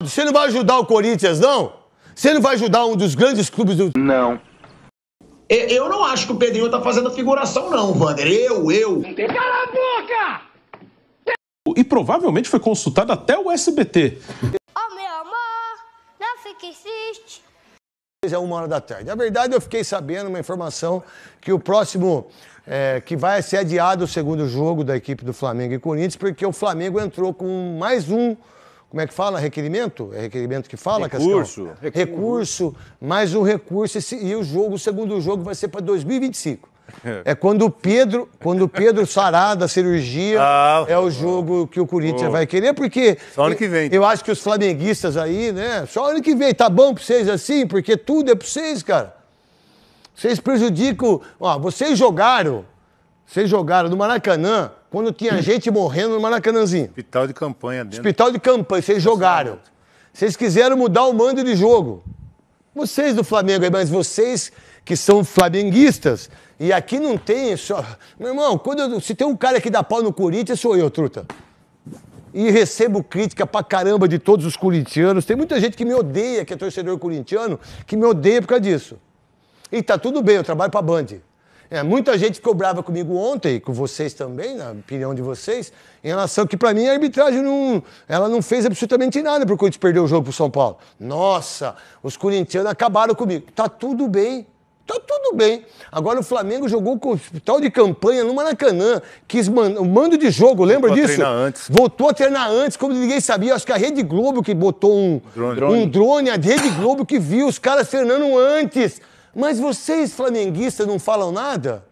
Você não vai ajudar o Corinthians, não? Você não vai ajudar um dos grandes clubes do... Não. Eu não acho que o Pedrinho tá fazendo figuração, não, Wander. Não tem cala a boca! E provavelmente foi consultado até o SBT. Oh, meu amor, não fique triste. É 13h. Na verdade, eu fiquei sabendo uma informação que o próximo... que vai ser adiado o segundo jogo da equipe do Flamengo e Corinthians, porque o Flamengo entrou com mais um... Como é que fala? Requerimento? É requerimento que fala, Recurso. Recurso, mais um recurso. E o segundo jogo vai ser para 2025. É quando o Pedro sarar da cirurgia, é o jogo que o Corinthians vai querer, porque... Só ano que vem. Eu acho que os flamenguistas aí, né? Só ano que vem, tá bom pra vocês assim? Porque tudo é pra vocês, cara. Vocês prejudicam... Ó, vocês jogaram no Maracanã, quando tinha gente morrendo no Maracanãzinho. Hospital de campanha dentro. Hospital de campanha, vocês jogaram. Vocês quiseram mudar o mando de jogo. Vocês do Flamengo aí, mas vocês que são flamenguistas, e aqui não tem só... Meu irmão, se tem um cara que dá pau no Corinthians, sou eu, truta. E recebo crítica pra caramba de todos os corintianos. Tem muita gente que me odeia, que é torcedor corintiano, que me odeia por causa disso. E tá tudo bem, eu trabalho pra Band. Muita gente ficou brava comigo ontem, e com vocês também, na opinião de vocês, em relação que, pra mim, a arbitragem não fez absolutamente nada pro Corinthians perder o jogo pro São Paulo. Nossa, os corintianos acabaram comigo. Tá tudo bem. Tá tudo bem. Agora o Flamengo jogou com o hospital de campanha no Maracanã, o mando de jogo, lembra disso? Voltou a treinar antes, como ninguém sabia. Acho que a Rede Globo que botou um drone, a Rede Globo que viu os caras treinando antes. Mas vocês, flamenguistas, não falam nada?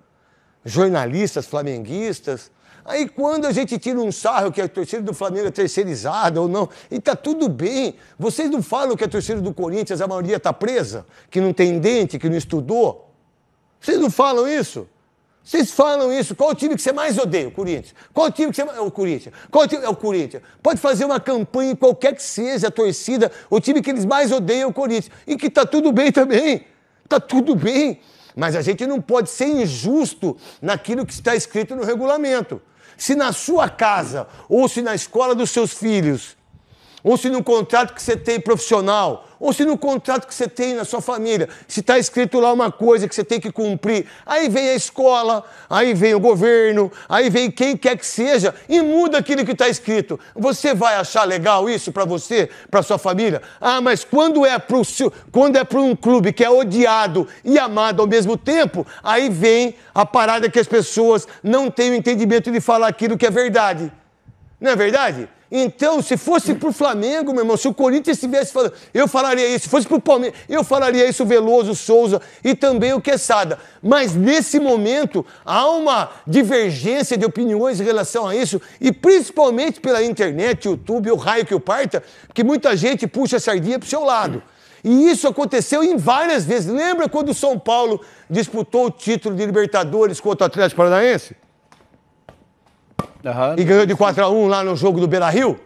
Jornalistas flamenguistas. Aí quando a gente tira um sarro que a torcida do Flamengo é terceirizada ou não, e tá tudo bem. Vocês não falam que a torcida do Corinthians, a maioria tá presa? Que não tem dente, que não estudou? Vocês não falam isso? Vocês falam isso. Qual o time que você mais odeia? O Corinthians. Qual o time que você mais... É o Corinthians. Qual o time... É o Corinthians. Pode fazer uma campanha em qualquer que seja a torcida, o time que eles mais odeiam é o Corinthians. E que tá tudo bem também. Tá tudo bem, mas a gente não pode ser injusto naquilo que está escrito no regulamento. Se na sua casa, ou se na escola dos seus filhos, ou se no contrato que você tem profissional, ou se no contrato que você tem na sua família, se está escrito lá uma coisa que você tem que cumprir, aí vem a escola, aí vem o governo, aí vem quem quer que seja e muda aquilo que está escrito. Você vai achar legal isso para você, para sua família? Ah, mas quando é para um clube que é odiado e amado ao mesmo tempo, aí vem a parada que as pessoas não têm o entendimento de falar aquilo que é verdade. Não é verdade? Então, se fosse pro Flamengo, meu irmão, se o Corinthians estivesse falando, eu falaria isso. Se fosse pro Palmeiras, eu falaria isso, o Veloso, o Souza e também o Quesada. Mas, nesse momento, há uma divergência de opiniões em relação a isso, e principalmente pela internet, YouTube, o raio que o parta, que muita gente puxa a sardinha pro seu lado. E isso aconteceu em várias vezes. Lembra quando o São Paulo disputou o título de Libertadores contra o Atlético Paranaense? E ganhou de 4-1 lá no jogo do Beira-Rio?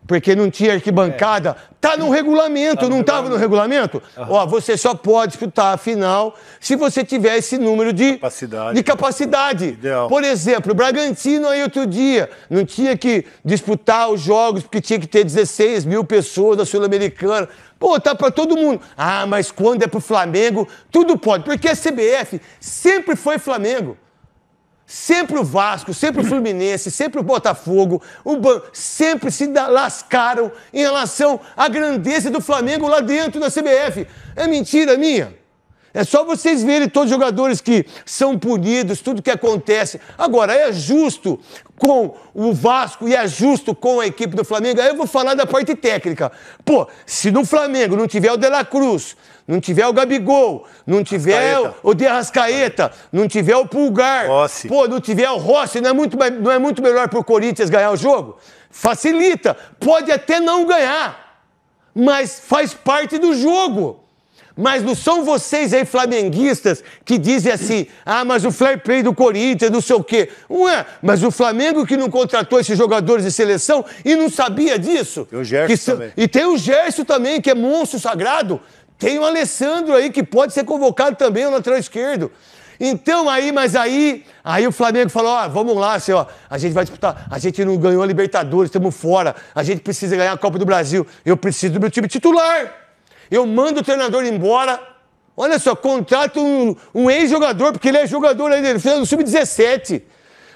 Porque não tinha arquibancada. Tá no regulamento, não estava no regulamento? Ó, você só pode disputar a final se você tiver esse número de capacidade. Ideal. Por exemplo, o Bragantino aí outro dia não tinha que disputar os jogos porque tinha que ter 16 mil pessoas da Sul-Americana. Pô, tá pra todo mundo. Ah, mas quando é pro Flamengo, tudo pode. Porque a CBF sempre foi Flamengo. Sempre o Vasco, sempre o Fluminense, sempre o Botafogo, sempre se lascaram em relação à grandeza do Flamengo lá dentro da CBF. É mentira minha. É só vocês verem todos os jogadores que são punidos, tudo que acontece. Agora, é justo com o Vasco e é justo com a equipe do Flamengo? Aí eu vou falar da parte técnica. Pô, se no Flamengo não tiver o De La Cruz, não tiver o Gabigol, não tiver o De Arrascaeta, não tiver o Pulgar, pô, não tiver o Rossi, não é muito melhor pro Corinthians ganhar o jogo? Facilita. Pode até não ganhar, mas faz parte do jogo. Mas não são vocês aí, flamenguistas, que dizem assim, ah, mas o fair play do Corinthians, não sei o quê. Ué, mas o Flamengo que não contratou esses jogadores de seleção e não sabia disso. Tem o Gerson também. E tem o Gerson também, que é monstro sagrado. Tem o Alessandro aí, que pode ser convocado também, o lateral esquerdo. Então aí o Flamengo falou, ó, vamos lá, assim, ó, a gente vai disputar, a gente não ganhou a Libertadores, estamos fora, a gente precisa ganhar a Copa do Brasil, eu preciso do meu time titular. Eu mando o treinador embora, olha só, contrato um ex-jogador, porque ele é jogador ainda, ele fez no Sub-17.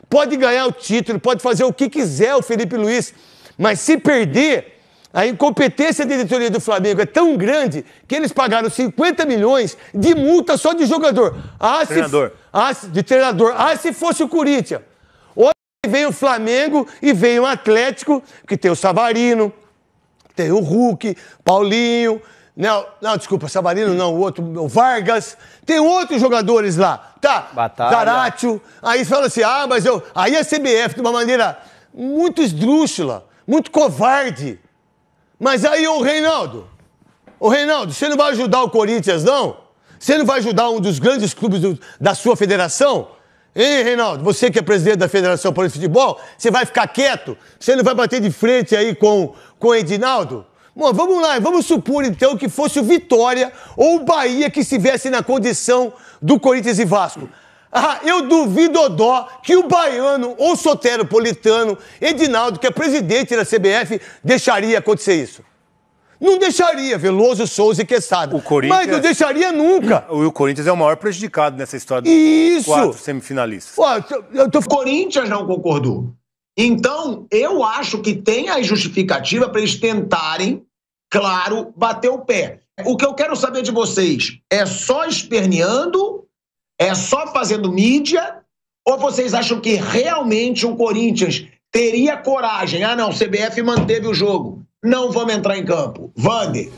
Pode ganhar o título, pode fazer o que quiser o Felipe Luiz, mas se perder, a incompetência da diretoria do Flamengo é tão grande que eles pagaram 50 milhões de multa só de jogador. De treinador. Se fosse o Corinthians. Olha, vem o Flamengo e vem o Atlético, que tem o Savarino, tem o Hulk, Paulinho, não, desculpa, Savarino não, o outro, o Vargas, tem outros jogadores lá, tá? Zaratio, aí você fala assim, aí a CBF, de uma maneira muito esdrúxula, muito covarde, mas aí, ô Reinaldo, você não vai ajudar o Corinthians, não? Você não vai ajudar um dos grandes clubes da sua federação? Hein, Reinaldo, você que é presidente da Federação Paulista de Futebol, você vai ficar quieto? Você não vai bater de frente aí com o Edinaldo? Bom, vamos lá, vamos supor então que fosse o Vitória ou o Bahia que estivesse na condição do Corinthians e Vasco. Eu duvido que o baiano ou soteropolitano, Edinaldo, que é presidente da CBF, deixaria acontecer isso. Não deixaria, Veloso, Souza e Quesada. Mas não deixaria nunca. O Corinthians é o maior prejudicado nessa história dos 4 semifinalistas. O Corinthians não concordou. Então, eu acho que tem a justificativa para eles tentarem, claro, bater o pé. O que eu quero saber de vocês é só esperneando, é só fazendo mídia, ou vocês acham que realmente o Corinthians teria coragem? Não, CBF manteve o jogo, não vamos entrar em campo. Vander.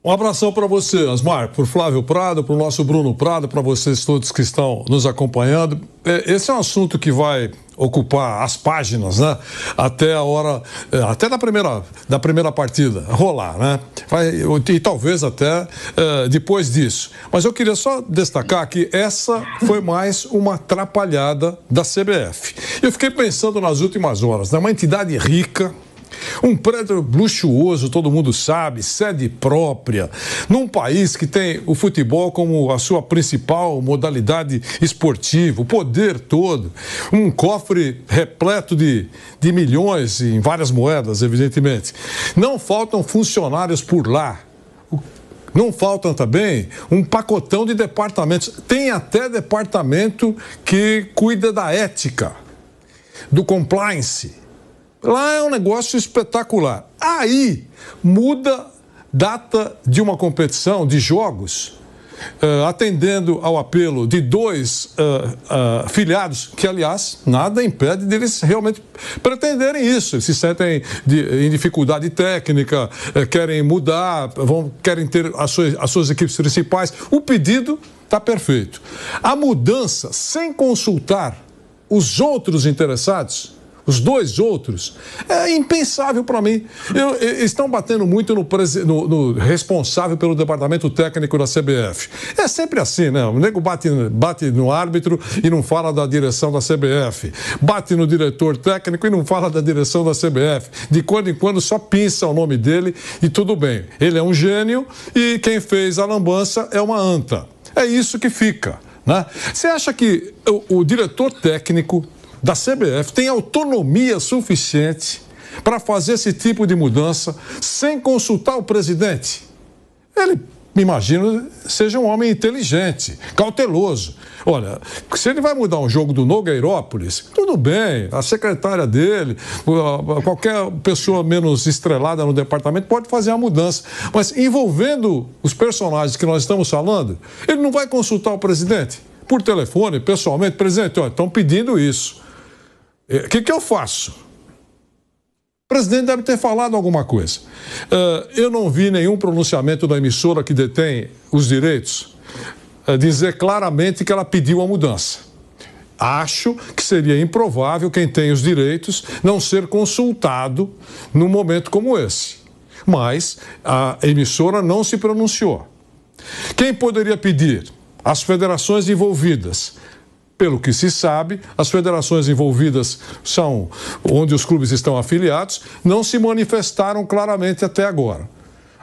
Um abração para você, Asmar, para o Flávio Prado, para o nosso Bruno Prado, para vocês todos que estão nos acompanhando. Esse é um assunto que vai ocupar as páginas, né? Até a hora, até da primeira partida rolar, né? E talvez até depois disso. Mas eu queria só destacar que essa foi mais uma atrapalhada da CBF. Eu fiquei pensando nas últimas horas, né? Uma entidade rica, um prédio luxuoso, todo mundo sabe, sede própria, num país que tem o futebol como a sua principal modalidade esportiva, o poder todo, um cofre repleto de milhões em várias moedas, evidentemente. Não faltam funcionários por lá. Não faltam também um pacotão de departamentos. Tem até departamento que cuida da ética, do compliance. Lá é um negócio espetacular. Aí muda data de uma competição de jogos, atendendo ao apelo de 2 filiados, que, aliás, nada impede deles realmente pretenderem isso. Eles se sentem em dificuldade técnica, querem mudar, querem ter as suas equipes principais. O pedido está perfeito. A mudança, sem consultar os outros interessados, os 2 outros, é impensável para mim. Estão batendo muito no responsável pelo departamento técnico da CBF. É sempre assim, né? O nego bate no árbitro e não fala da direção da CBF. Bate no diretor técnico e não fala da direção da CBF. De quando em quando só pinça o nome dele e tudo bem. Ele é um gênio e quem fez a lambança é uma anta. É isso que fica, né? Você acha que o diretor técnico da CBF tem autonomia suficiente para fazer esse tipo de mudança sem consultar o presidente? Ele, me imagino, seja um homem inteligente, cauteloso. Olha, se ele vai mudar um jogo do Nogueirópolis, tudo bem, a secretária dele, qualquer pessoa menos estrelada no departamento pode fazer a mudança. Mas envolvendo os personagens que nós estamos falando, ele não vai consultar o presidente? Por telefone, pessoalmente, presidente, estão pedindo isso. O que eu faço? O presidente deve ter falado alguma coisa. Eu não vi nenhum pronunciamento da emissora que detém os direitos dizer claramente que ela pediu a mudança. Acho que seria improvável quem tem os direitos não ser consultado num momento como esse. Mas a emissora não se pronunciou. Quem poderia pedir? As federações envolvidas. Pelo que se sabe, as federações envolvidas são onde os clubes estão afiliados, não se manifestaram claramente até agora.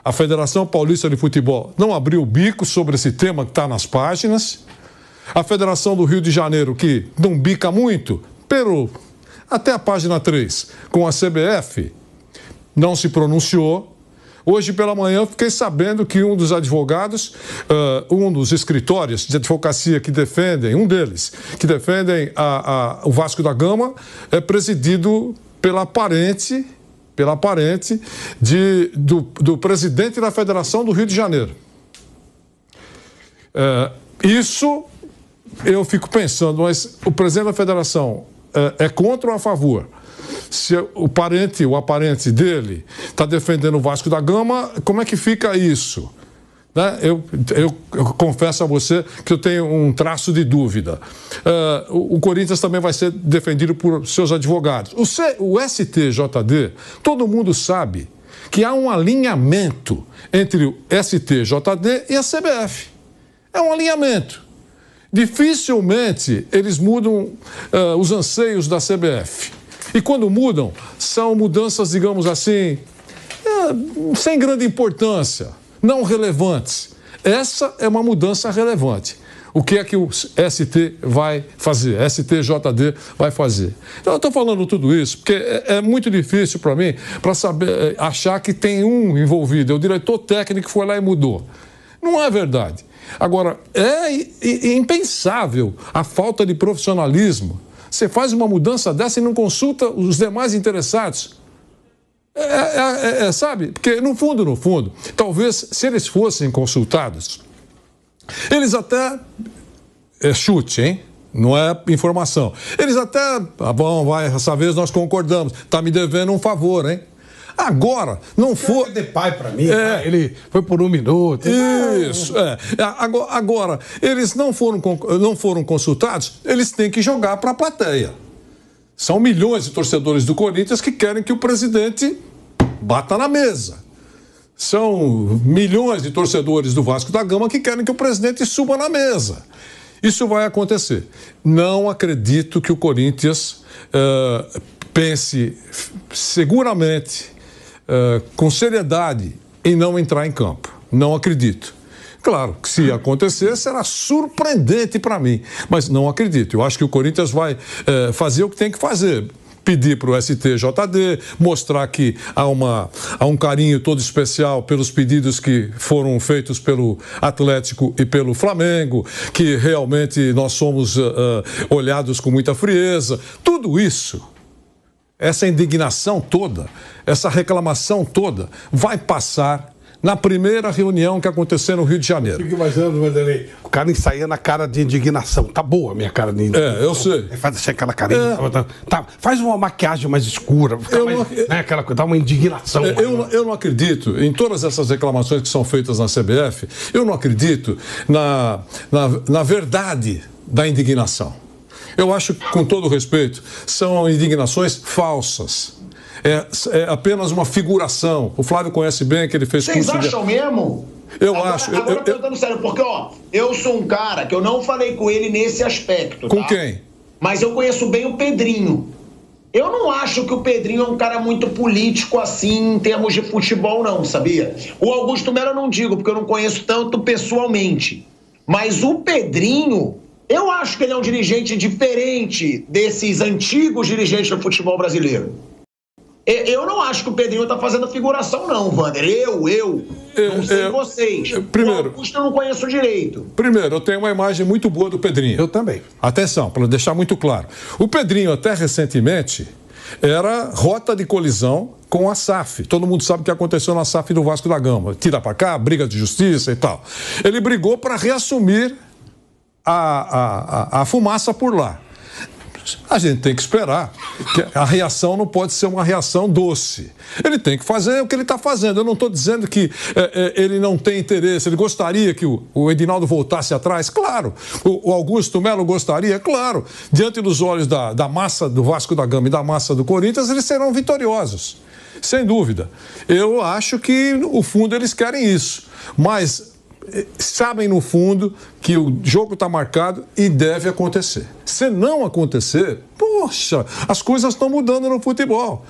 A Federação Paulista de Futebol não abriu o bico sobre esse tema que está nas páginas. A Federação do Rio de Janeiro, que não bica muito, até a página 3, com a CBF, não se pronunciou. Hoje pela manhã eu fiquei sabendo que um dos advogados, um dos escritórios de advocacia que defendem, um deles, que defendem o Vasco da Gama, é presidido pela parente do presidente da Federação do Rio de Janeiro. Isso eu fico pensando, mas o presidente da Federação é contra ou a favor? Se o aparente dele está defendendo o Vasco da Gama, como é que fica isso? Né? Eu confesso a você que eu tenho um traço de dúvida. O Corinthians também vai ser defendido por seus advogados. O STJD, todo mundo sabe que há um alinhamento entre o STJD e a CBF. É um alinhamento. Dificilmente eles mudam os anseios da CBF. E quando mudam, são mudanças, digamos assim, sem grande importância, não relevantes. Essa é uma mudança relevante. O que é que o STJD vai fazer? Então, eu estou falando tudo isso porque é muito difícil para mim, para saber, achar que tem um envolvido. O diretor técnico foi lá e mudou. Não é verdade. Agora, é impensável a falta de profissionalismo. Você faz uma mudança dessa e não consulta os demais interessados. Sabe? Porque, no fundo, talvez, se eles fossem consultados, eles até... É chute, hein? Não é informação. Eles até... essa vez nós concordamos. Está me devendo um favor, hein? Agora, não foi... Depay para mim, ele foi por 1 minuto. Isso, Agora, eles não foram consultados, eles têm que jogar para a plateia. São milhões de torcedores do Corinthians que querem que o presidente bata na mesa. São milhões de torcedores do Vasco da Gama que querem que o presidente suba na mesa. Isso vai acontecer. Não acredito que o Corinthians pense seguramente... com seriedade em não entrar em campo. Não acredito. Claro que se acontecer será surpreendente para mim, mas não acredito. Eu acho que o Corinthians vai fazer o que tem que fazer. Pedir para o STJD, mostrar que há um carinho todo especial pelos pedidos que foram feitos pelo Atlético e pelo Flamengo, que realmente nós somos olhados com muita frieza. Tudo isso, essa indignação toda, essa reclamação toda, vai passar na primeira reunião que acontecer no Rio de Janeiro. Fico imaginando, Vanderlei, o cara ensaiando a cara de indignação. Tá boa a minha cara de indignação. Eu sei. Faz assim, aquela carinha. Faz uma maquiagem mais escura. Aquela coisa, dá uma indignação. Eu não acredito, em todas essas reclamações que são feitas na CBF, eu não acredito na verdade da indignação. Eu acho que, com todo respeito, são indignações falsas. É apenas uma figuração. O Flávio conhece bem que ele fez curso. Vocês acham mesmo? Acho. Agora eu tô perguntando sério, porque, eu sou um cara que eu não falei com ele nesse aspecto. Com quem? Mas eu conheço bem o Pedrinho. Eu não acho que o Pedrinho é um cara muito político assim, em termos de futebol, não, sabia? O Augusto Melo eu não digo, porque eu não conheço tanto pessoalmente. Mas o Pedrinho, eu acho que ele é um dirigente diferente desses antigos dirigentes do futebol brasileiro. Eu não acho que o Pedrinho tá fazendo figuração, não, Wander. Eu não sei vocês. Primeiro, o Augusto eu não conheço direito. Primeiro, eu tenho uma imagem muito boa do Pedrinho. Eu também. Atenção, para deixar muito claro. O Pedrinho, até recentemente, era rota de colisão com a SAF. Todo mundo sabe o que aconteceu na SAF do Vasco da Gama. Tira para cá, briga de justiça e tal. Ele brigou para reassumir a fumaça por lá. A gente tem que esperar, que a reação não pode ser uma reação doce. Ele tem que fazer o que ele está fazendo. Eu não estou dizendo que ele não tem interesse, ele gostaria que o Edinaldo voltasse atrás, claro. O Augusto Melo gostaria, claro. Diante dos olhos da massa do Vasco da Gama e da massa do Corinthians, eles serão vitoriosos, sem dúvida. Eu acho que, no fundo, eles querem isso, mas sabem no fundo que o jogo está marcado e deve acontecer. Se não acontecer, poxa, as coisas estão mudando no futebol.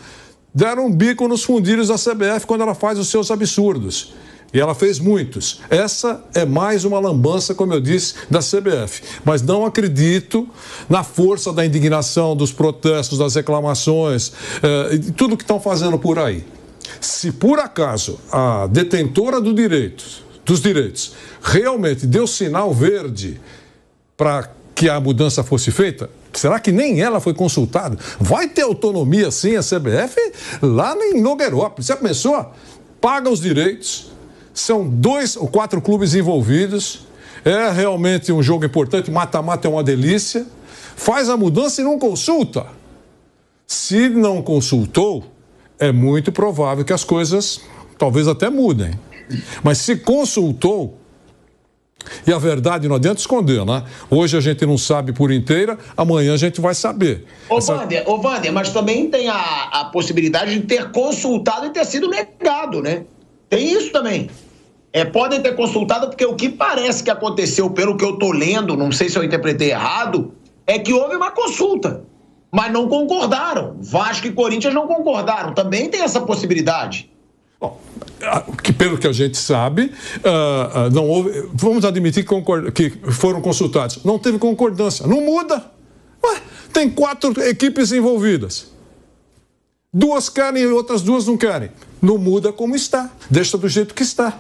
Deram um bico nos fundilhos da CBF quando ela faz os seus absurdos. E ela fez muitos. Essa é mais uma lambança, como eu disse, da CBF. Mas não acredito na força da indignação, dos protestos, das reclamações, tudo que estão fazendo por aí. Se por acaso a detentora dos direitos realmente deu sinal verde para que a mudança fosse feita, será que nem ela foi consultada? Vai ter autonomia sim a CBF lá em Nogueirópolis? Já pensou? Paga os direitos, são 2 ou 4 clubes envolvidos, é realmente um jogo importante, mata-mata é uma delícia, faz a mudança e não consulta. Se não consultou, é muito provável que as coisas talvez até mudem. Mas se consultou, e a verdade não adianta esconder, né? Hoje a gente não sabe por inteira, amanhã a gente vai saber. Wander, mas também tem a possibilidade de ter consultado e ter sido negado, né? Tem isso também. Podem ter consultado, porque o que parece que aconteceu, pelo que eu tô lendo, não sei se eu interpretei errado, é que houve uma consulta, mas não concordaram. Vasco e Corinthians não concordaram. Também tem essa possibilidade. Bom, que pelo que a gente sabe, não houve. Vamos admitir que foram consultados. Não teve concordância. Não muda. Ué, tem 4 equipes envolvidas. 2 querem e outras 2 não querem. Não muda como está. Deixa do jeito que está.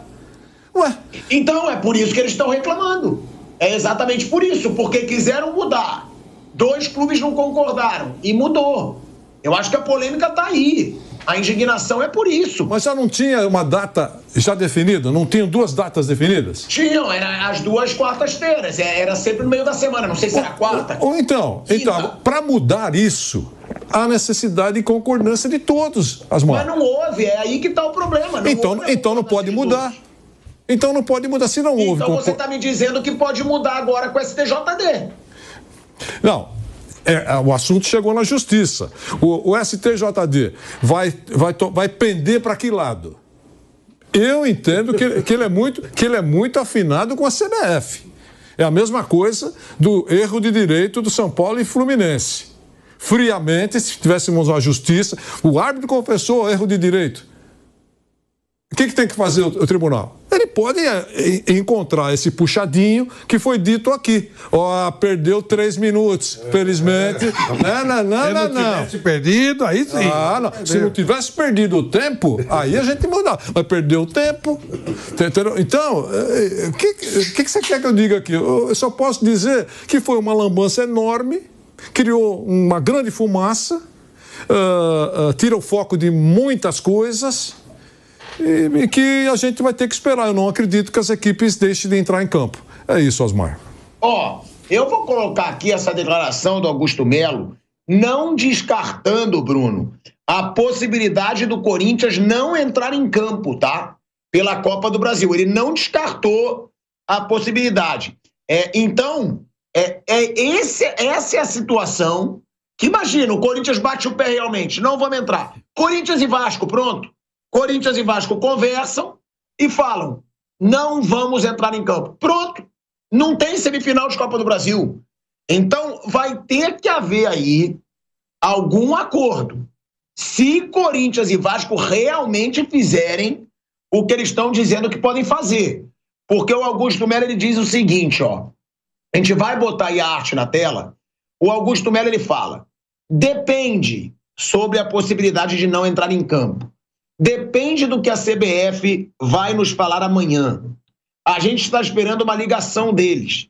Ué. Então é por isso que eles estão reclamando. É exatamente por isso, porque quiseram mudar. 2 clubes não concordaram e mudou. Eu acho que a polêmica está aí. A indignação é por isso. Mas já não tinha uma data já definida? Não tinham 2 datas definidas? Tinham, eram as 2 quartas-feiras. Era sempre no meio da semana, não sei se era quarta. Ou então para mudar isso, há necessidade de concordância de todos, Asmar. Mas não houve, é aí que está o problema. Então não pode mudar. Então não pode mudar, se não houve. Então você está me dizendo que pode mudar agora com o STJD. Não. O assunto chegou na justiça. O STJD vai pender para que lado? Eu entendo que ele é muito afinado com a CBF. É a mesma coisa do erro de direito do São Paulo e Fluminense. Friamente, se tivéssemos uma justiça, o árbitro confessou o erro de direito. O que tem que fazer o tribunal? Ele pode encontrar esse puxadinho que foi dito aqui. Perdeu 3 minutos, felizmente. Não. Se não tivesse perdido, aí sim. Não. Se não tivesse perdido o tempo, aí a gente mudava. Mas perdeu o tempo. Então, o que você quer que eu diga aqui? Eu só posso dizer que foi uma lambança enorme, criou uma grande fumaça, tira o foco de muitas coisas. E que a gente vai ter que esperar. Eu não acredito que as equipes deixem de entrar em campo. É isso, Osmar. Eu vou colocar aqui essa declaração do Augusto Melo, não descartando, Bruno, a possibilidade do Corinthians não entrar em campo, tá? Pela Copa do Brasil. Ele não descartou a possibilidade. Essa é a situação que, imagina, o Corinthians bate o pé realmente. Não vamos entrar. Corinthians e Vasco, pronto. Corinthians e Vasco conversam e falam, não vamos entrar em campo. Pronto, não tem semifinal de Copa do Brasil. Então vai ter que haver aí algum acordo. Se Corinthians e Vasco realmente fizerem o que eles estão dizendo que podem fazer. Porque o Augusto Melo ele diz o seguinte, a gente vai botar aí a arte na tela, o Augusto Melo ele fala, depende sobre a possibilidade de não entrar em campo. Depende do que a CBF vai nos falar amanhã. A gente está esperando uma ligação deles.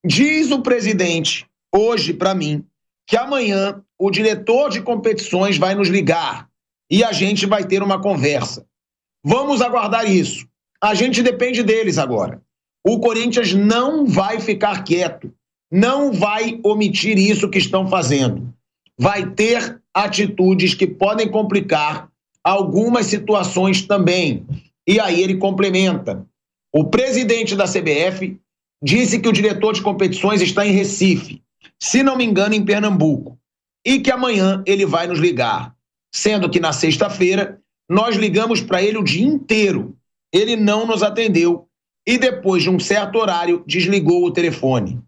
Diz o presidente, hoje para mim, que amanhã o diretor de competições vai nos ligar e a gente vai ter uma conversa. Vamos aguardar isso. A gente depende deles agora. O Corinthians não vai ficar quieto, não vai omitir isso que estão fazendo. Vai ter atitudes que podem complicar algumas situações também. E aí ele complementa. O presidente da CBF disse que o diretor de competições está em Recife, se não me engano em Pernambuco, e que amanhã ele vai nos ligar. Sendo que na sexta-feira nós ligamos para ele o dia inteiro. Ele não nos atendeu e depois de um certo horário desligou o telefone.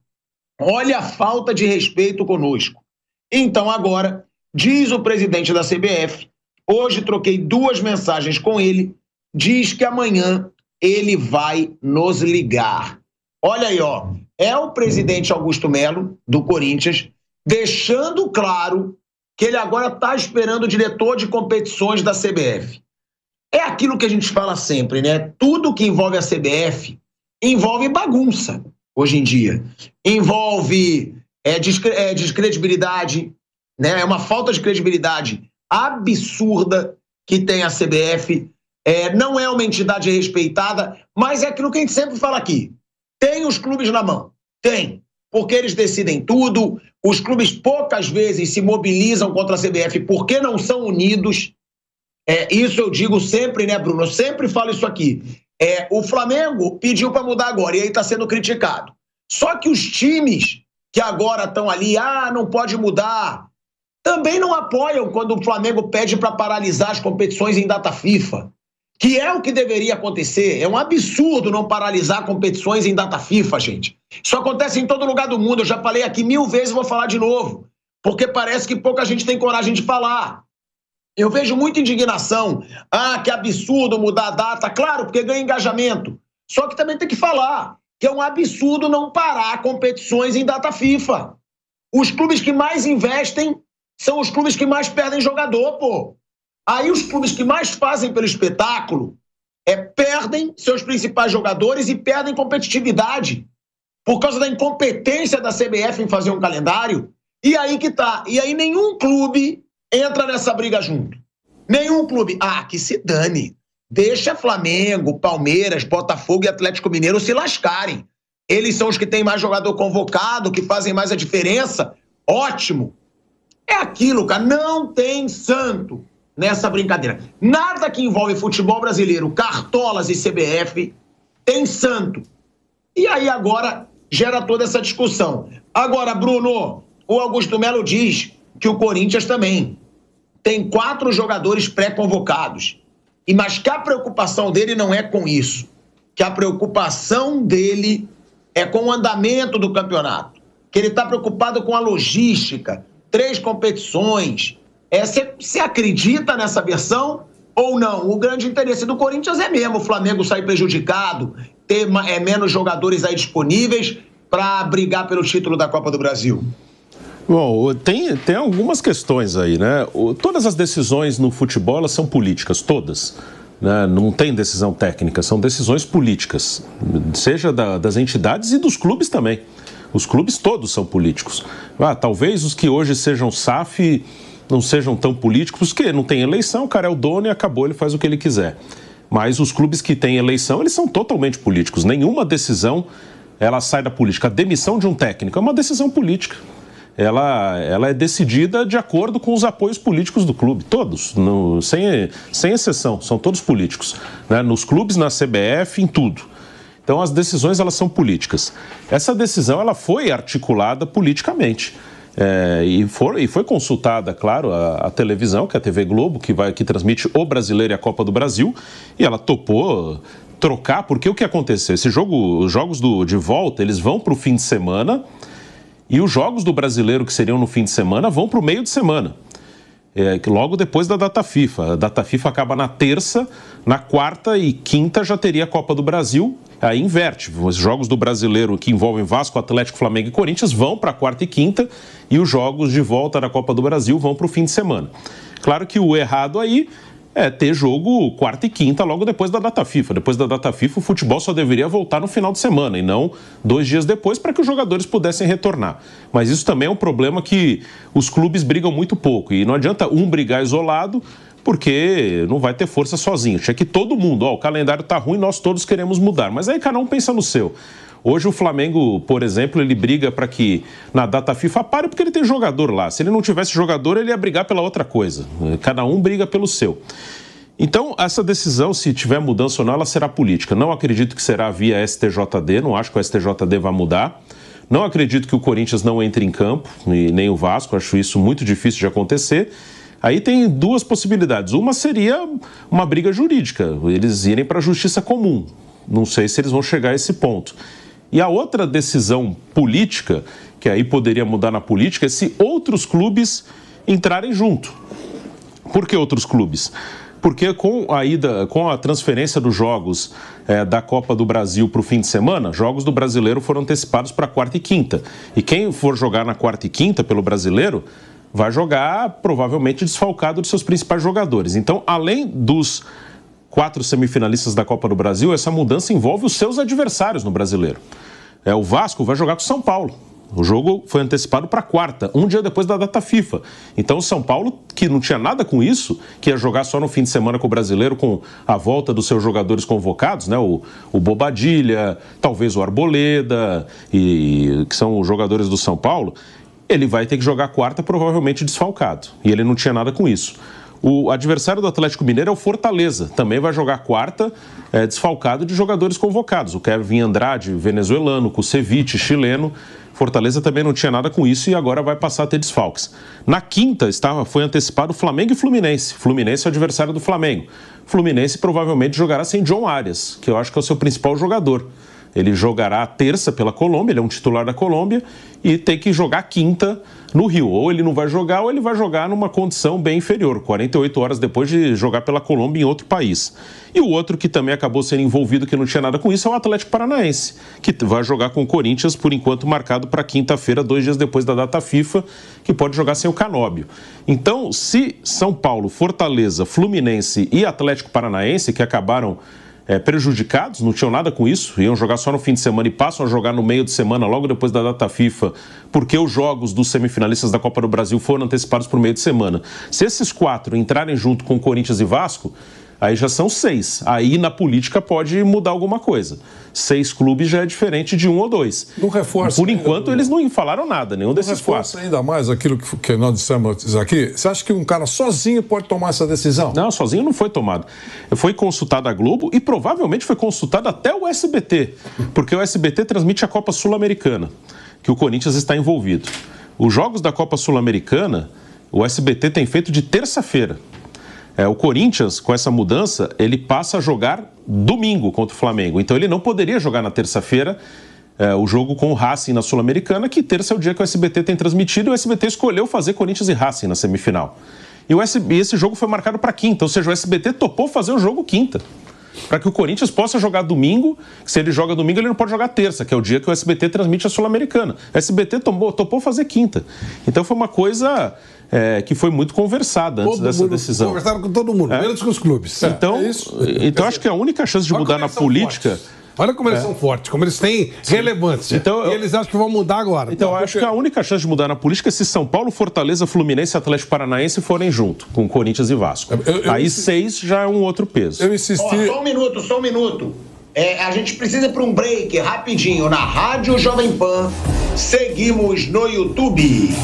Olha a falta de respeito conosco. Então agora, diz o presidente da CBF, hoje troquei 2 mensagens com ele, diz que amanhã ele vai nos ligar. Olha aí, ó, é o presidente Augusto Melo, do Corinthians, deixando claro que ele agora está esperando o diretor de competições da CBF. É aquilo que a gente fala sempre, né? Tudo que envolve a CBF envolve bagunça, hoje em dia. Envolve descredibilidade, né? É uma falta de credibilidade absurda que tem a CBF. Não é uma entidade respeitada, mas é aquilo que a gente sempre fala aqui. Tem os clubes na mão? Tem. Porque eles decidem tudo. Os clubes poucas vezes se mobilizam contra a CBF porque não são unidos. Isso eu digo sempre, né, Bruno? Eu sempre falo isso aqui. O Flamengo pediu para mudar agora e aí está sendo criticado. Só que os times que agora estão ali, não pode mudar, também não apoiam quando o Flamengo pede para paralisar as competições em data FIFA, que é o que deveria acontecer. É um absurdo não paralisar competições em data FIFA, gente. Isso acontece em todo lugar do mundo. Eu já falei aqui 1000 vezes e vou falar de novo, porque parece que pouca gente tem coragem de falar. Eu vejo muita indignação. Que absurdo mudar a data. Claro, porque ganha engajamento. Só que também tem que falar que é um absurdo não parar competições em data FIFA. Os clubes que mais investem são os clubes que mais perdem jogador, pô. Aí os clubes que mais fazem pelo espetáculo perdem seus principais jogadores e perdem competitividade por causa da incompetência da CBF em fazer um calendário. E aí que tá. E aí nenhum clube entra nessa briga junto. Nenhum clube. Que se dane. Deixa Flamengo, Palmeiras, Botafogo e Atlético Mineiro se lascarem. Eles são os que têm mais jogador convocado, que fazem mais a diferença. Ótimo. É aquilo, cara. Não tem santo nessa brincadeira. Nada que envolve futebol brasileiro, cartolas e CBF, tem santo. E aí agora gera toda essa discussão. Agora, Bruno, o Augusto Melo diz que o Corinthians também tem 4 jogadores pré-convocados. Mas que a preocupação dele não é com isso. Que a preocupação dele é com o andamento do campeonato. Que ele está preocupado com a logística. 3 competições. Você acredita nessa versão ou não? O grande interesse do Corinthians é mesmo o Flamengo sair prejudicado, ter menos jogadores aí disponíveis para brigar pelo título da Copa do Brasil. Bom, tem algumas questões aí, né? Todas as decisões no futebol, elas são políticas, todas. Né? Não tem decisão técnica, são decisões políticas. Seja das entidades e dos clubes também. Os clubes todos são políticos. Talvez os que hoje sejam SAF não sejam tão políticos, porque não tem eleição, o cara é o dono e acabou, ele faz o que ele quiser. Mas os clubes que têm eleição, eles são totalmente políticos. Nenhuma decisão, ela sai da política. A demissão de um técnico é uma decisão política. Ela é decidida de acordo com os apoios políticos do clube, todos, sem exceção, são todos políticos, né? Nos clubes, na CBF, em tudo. Então as decisões, elas são políticas. Essa decisão, ela foi articulada politicamente e foi consultada, claro, a televisão, que é a TV Globo, que transmite o Brasileiro e a Copa do Brasil, e ela topou trocar, porque o que aconteceu? Os jogos de volta, eles vão para o fim de semana. E os jogos do Brasileiro, que seriam no fim de semana, vão para o meio de semana. Logo depois da data FIFA. A data FIFA acaba na terça, na quarta e quinta já teria a Copa do Brasil. Aí inverte. Os jogos do Brasileiro que envolvem Vasco, Atlético, Flamengo e Corinthians vão para a quarta e quinta. E os jogos de volta da Copa do Brasil vão para o fim de semana. Claro que o errado aí é ter jogo quarta e quinta logo depois da data FIFA. Depois da data FIFA, o futebol só deveria voltar no final de semana e não 2 dias depois para que os jogadores pudessem retornar. Mas isso também é um problema que os clubes brigam muito pouco. E não adianta um brigar isolado, porque não vai ter força sozinho. Tinha que todo mundo, o calendário está ruim, nós todos queremos mudar. Mas aí cada um pensa no seu. Hoje o Flamengo, por exemplo, ele briga para que na data FIFA pare porque ele tem jogador lá. Se ele não tivesse jogador, ele ia brigar pela outra coisa. Cada um briga pelo seu. Então, essa decisão, se tiver mudança ou não, ela será política. Não acredito que será via STJD, não acho que o STJD vai mudar. Não acredito que o Corinthians não entre em campo, e nem o Vasco, acho isso muito difícil de acontecer. Aí tem 2 possibilidades. Uma seria uma briga jurídica, eles irem para a justiça comum. Não sei se eles vão chegar a esse ponto. E a outra decisão política, que aí poderia mudar na política, é se outros clubes entrarem junto. Por que outros clubes? Porque com a transferência dos jogos da Copa do Brasil para o fim de semana, jogos do Brasileiro foram antecipados para quarta e quinta. E quem for jogar na quarta e quinta pelo Brasileiro vai jogar provavelmente desfalcado de seus principais jogadores. Então, além dos 4 semifinalistas da Copa do Brasil, essa mudança envolve os seus adversários no Brasileiro. O Vasco vai jogar com o São Paulo. O jogo foi antecipado para quarta, um dia depois da data FIFA. Então o São Paulo, que não tinha nada com isso, que ia jogar só no fim de semana com o Brasileiro, com a volta dos seus jogadores convocados, né? O Bobadilha, talvez o Arboleda, que são os jogadores do São Paulo, ele vai ter que jogar quarta provavelmente desfalcado. E ele não tinha nada com isso. O adversário do Atlético Mineiro é o Fortaleza, também vai jogar quarta, desfalcado de jogadores convocados. O Kevin Andrade, venezuelano, Kusevich, chileno. Fortaleza também não tinha nada com isso e agora vai passar a ter desfalques. Na quinta foi antecipado Flamengo e Fluminense. Fluminense é o adversário do Flamengo. Fluminense provavelmente jogará sem John Arias, que eu acho que é o seu principal jogador. Ele jogará a terça pela Colômbia, ele é um titular da Colômbia, e tem que jogar quinta no Rio. Ou ele não vai jogar, ou ele vai jogar numa condição bem inferior, 48 horas depois de jogar pela Colômbia em outro país. E o outro que também acabou sendo envolvido, que não tinha nada com isso, é o Atlético Paranaense, que vai jogar com o Corinthians, por enquanto marcado para quinta-feira, 2 dias depois da data FIFA, que pode jogar sem o Canóbio. Então, se São Paulo, Fortaleza, Fluminense e Atlético Paranaense, que acabaram prejudicados, não tinham nada com isso, iam jogar só no fim de semana e passam a jogar no meio de semana, logo depois da data FIFA, porque os jogos dos semifinalistas da Copa do Brasil foram antecipados por meio de semana. Se esses 4 entrarem junto com Corinthians e Vasco, aí já são 6. Aí na política pode mudar alguma coisa. 6 clubes já é diferente de 1 ou 2. Não reforça. Por enquanto, eles não falaram nada, nenhum desses 4. Reforça ainda mais aquilo que nós dissemos aqui. Você acha que um cara sozinho pode tomar essa decisão? Não, sozinho não foi tomado. Foi consultada a Globo e provavelmente foi consultada até o SBT, porque o SBT transmite a Copa Sul-Americana, que o Corinthians está envolvido. Os jogos da Copa Sul-Americana, o SBT tem feito de terça-feira. O Corinthians, com essa mudança, ele passa a jogar domingo contra o Flamengo. Então ele não poderia jogar na terça-feira o jogo com o Racing na Sul-Americana, que terça é o dia que o SBT tem transmitido, e o SBT escolheu fazer Corinthians e Racing na semifinal. E esse jogo foi marcado para quinta, ou seja, o SBT topou fazer o jogo quinta, para que o Corinthians possa jogar domingo. Se ele joga domingo, ele não pode jogar terça, que é o dia que o SBT transmite a Sul-Americana. O SBT topou fazer quinta. Então foi uma coisa que foi muito conversada antes dessa decisão. Conversaram com todo mundo, menos com os clubes. Então acho que a única chance de mudar na política... Fortes. Olha como eles são fortes, como eles têm relevância. Então, e eles acham que vão mudar agora. Então, eu acho que a única chance de mudar na política é se São Paulo, Fortaleza, Fluminense e Atlético Paranaense forem junto, com Corinthians e Vasco. Aí 6 já é um outro peso. Eu insisti... Só um minuto. A gente precisa ir para um break rapidinho na Rádio Jovem Pan. Seguimos no YouTube.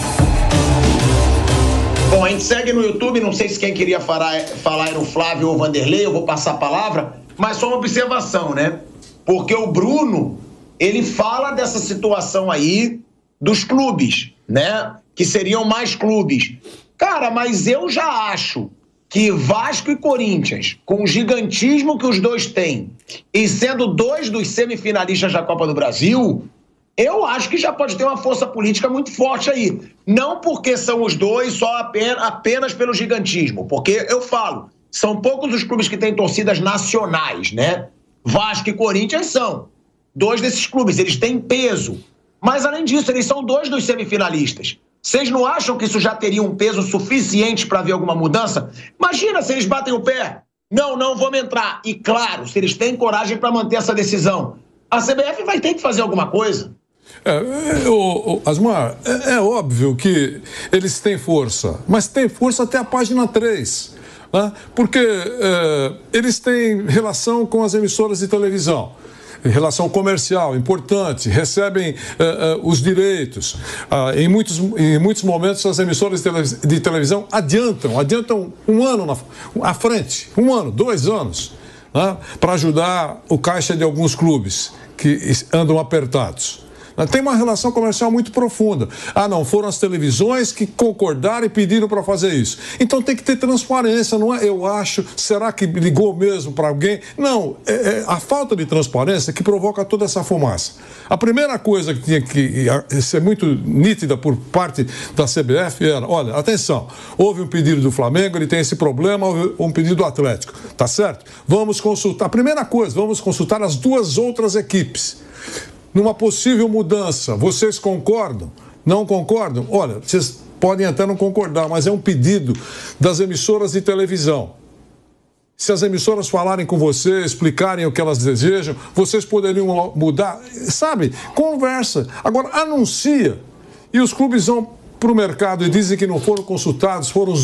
Bom, a gente segue no YouTube, não sei se quem queria falar era o Flávio ou o Vanderlei, eu vou passar a palavra, mas só uma observação, né? Porque o Bruno, ele fala dessa situação aí dos clubes, né? Que seriam mais clubes. Cara, mas eu já acho que Vasco e Corinthians, com o gigantismo que os dois têm, e sendo 2 dos semifinalistas da Copa do Brasil, eu acho que já pode ter uma força política muito forte aí. Não porque são os dois só apenas pelo gigantismo, porque eu falo, são poucos os clubes que têm torcidas nacionais, né? Vasco e Corinthians são 2 desses clubes, eles têm peso. Mas, além disso, eles são 2 dos semifinalistas. Vocês não acham que isso já teria um peso suficiente para haver alguma mudança? Imagina se eles batem o pé. Não vamos entrar. E, claro, se eles têm coragem para manter essa decisão, a CBF vai ter que fazer alguma coisa. Asmar, é óbvio que eles têm força, mas tem força até a página 3. Porque eles têm relação com as emissoras de televisão, relação comercial importante, recebem os direitos. Em muitos momentos as emissoras de televisão adiantam um ano à frente, 1 ano, 2 anos, para ajudar o caixa de alguns clubes que andam apertados. Tem uma relação comercial muito profunda. Ah, não, foram as televisões que concordaram e pediram para fazer isso. Então tem que ter transparência, não é? Eu acho, será que ligou mesmo para alguém? Não, a falta de transparência que provoca toda essa fumaça. A primeira coisa que tinha que ser muito nítida por parte da CBF era, olha, atenção, houve um pedido do Flamengo, ele tem esse problema, houve um pedido do Atlético, tá certo? Vamos consultar, a primeira coisa, vamos consultar as duas outras equipes. Numa possível mudança, vocês concordam? Não concordam? Olha, vocês podem até não concordar, mas é um pedido das emissoras de televisão. Se as emissoras falarem com você, explicarem o que elas desejam, vocês poderiam mudar, sabe? Conversa. Agora, anuncia. E os clubes vão para o mercado e dizem que não foram consultados, foram